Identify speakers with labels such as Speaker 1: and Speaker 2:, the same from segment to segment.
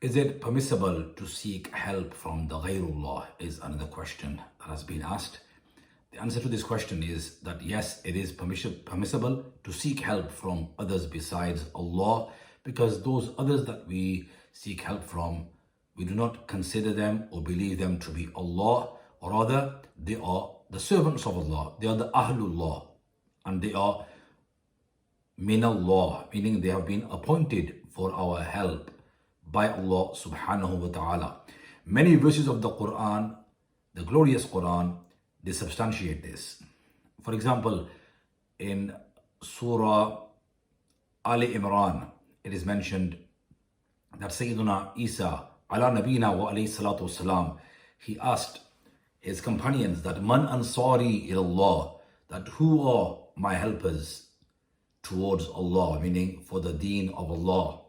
Speaker 1: Is it permissible to seek help from the Ghayrullah is another question that has been asked. The answer to this question is that yes, it is permissible to seek help from others besides Allah, because those others that we seek help from, we do not consider them or believe them to be Allah, or rather they are the servants of Allah, they are the Ahlullah, and they are min Allah, meaning they have been appointed for our help by Allah subhanahu wa ta'ala. Many verses of the Quran, the glorious Quran, they substantiate this. For example, in Surah Ali Imran, it is mentioned that Sayyiduna Isa, ala nabina wa alayhi salatu wasalam, he asked his companions that man ansari ilallah, that who are my helpers towards Allah, meaning for the deen of Allah.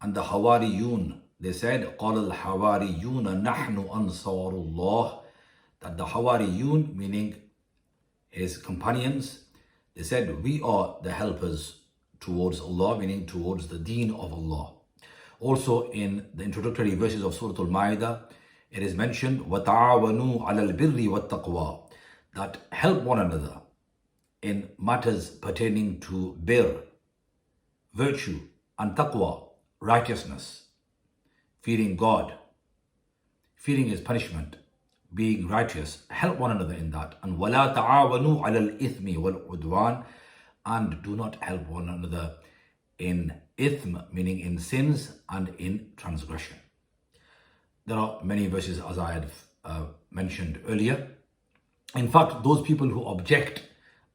Speaker 1: And the Hawariyun, they said, قال الحواريون نحن أنصار الله, that the Hawariyun, meaning his companions, they said, we are the helpers towards Allah, meaning towards the deen of Allah. Also in the introductory verses of Surah Al-Ma'idah, it is mentioned, وَتَعَاوَنُوا عَلَى الْبِرِّ وَالتَّقْوَى, that help one another in matters pertaining to bir, virtue, and taqwa, righteousness, fearing God, fearing His punishment, being righteous. Help one another in that. And وَلَا تَعَاوَنُوا عَلَى الْإِثْمِ وَالْعُدْوَانِ, and do not help one another in ithm, meaning in sins, and in transgression. There are many verses as I had mentioned earlier. In fact, those people who object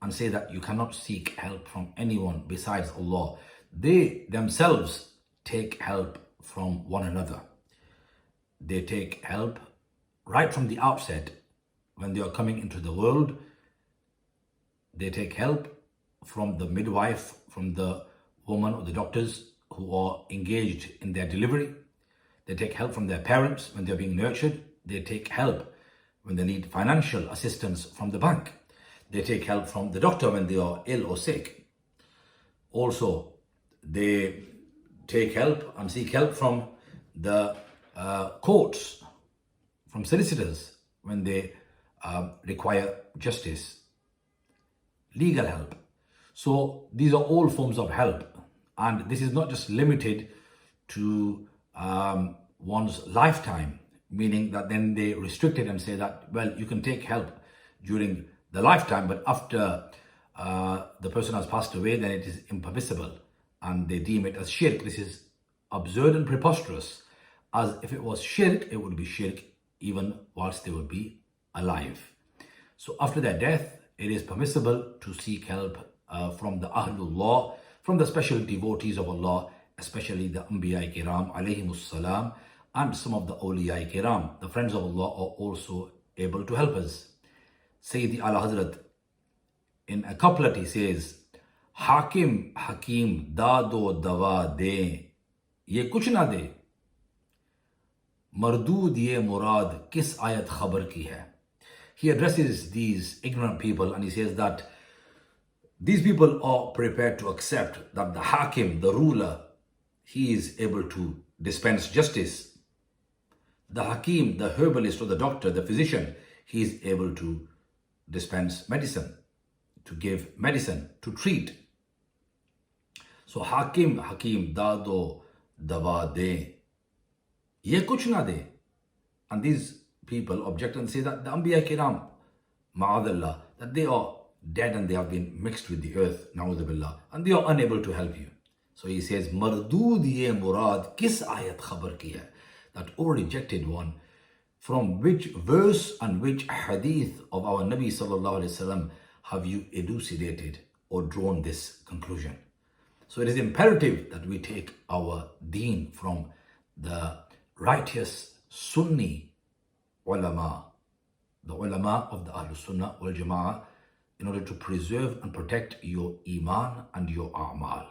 Speaker 1: and say that you cannot seek help from anyone besides Allah, they themselves take help from one another. They take help right from the outset when they are coming into the world. They take help from the midwife, from the woman or the doctors who are engaged in their delivery. They take help from their parents when they're being nurtured. They take help when they need financial assistance from the bank. They take help from the doctor when they are ill or sick. Also, they take help and seek help from the courts, from solicitors when they require justice, legal help. So these are all forms of help, and this is not just limited to one's lifetime, meaning that then they restrict it and say that, well, you can take help during the lifetime, but after the person has passed away, then it is impermissible, and they deem it as shirk. This is absurd and preposterous, as if it was shirk, it would be shirk even whilst they would be alive. So after their death, it is permissible to seek help from the Ahlullah, from the special devotees of Allah, especially the Anbiya Kiram alayhimus salam, and some of the Awliya Kiram, the friends of Allah, are also able to help us. Sayyidi Ala Hazrat, in a couplet he says, Hakim Hakim Dado Dawa De, Ye kuch na de, Mardud ye murad kis ayat khabar ki hai. He addresses these ignorant people and he says that these people are prepared to accept that the Hakim, the ruler, he is able to dispense justice. The Hakim, the herbalist or the doctor, the physician, he is able to dispense medicine, to give medicine, to treat. So Hakim, Hakim, Dado, Dawa De, Ye kuch na de. And these people object and say that the Anbiya Kiram, Ma'adallah, that they are dead and they have been mixed with the earth, Na'udhu Billah, and they are unable to help you. So he says, Mardud ye murad kis ayat khabar ki hai, that O rejected one, from which verse and which hadith of our Nabi sallallahu alaihi wasallam have you elucidated or drawn this conclusion? So it is imperative that we take our deen from the righteous Sunni ulama, the ulama of the Ahlul Sunnah wal Jama'ah, in order to preserve and protect your iman and your a'mal.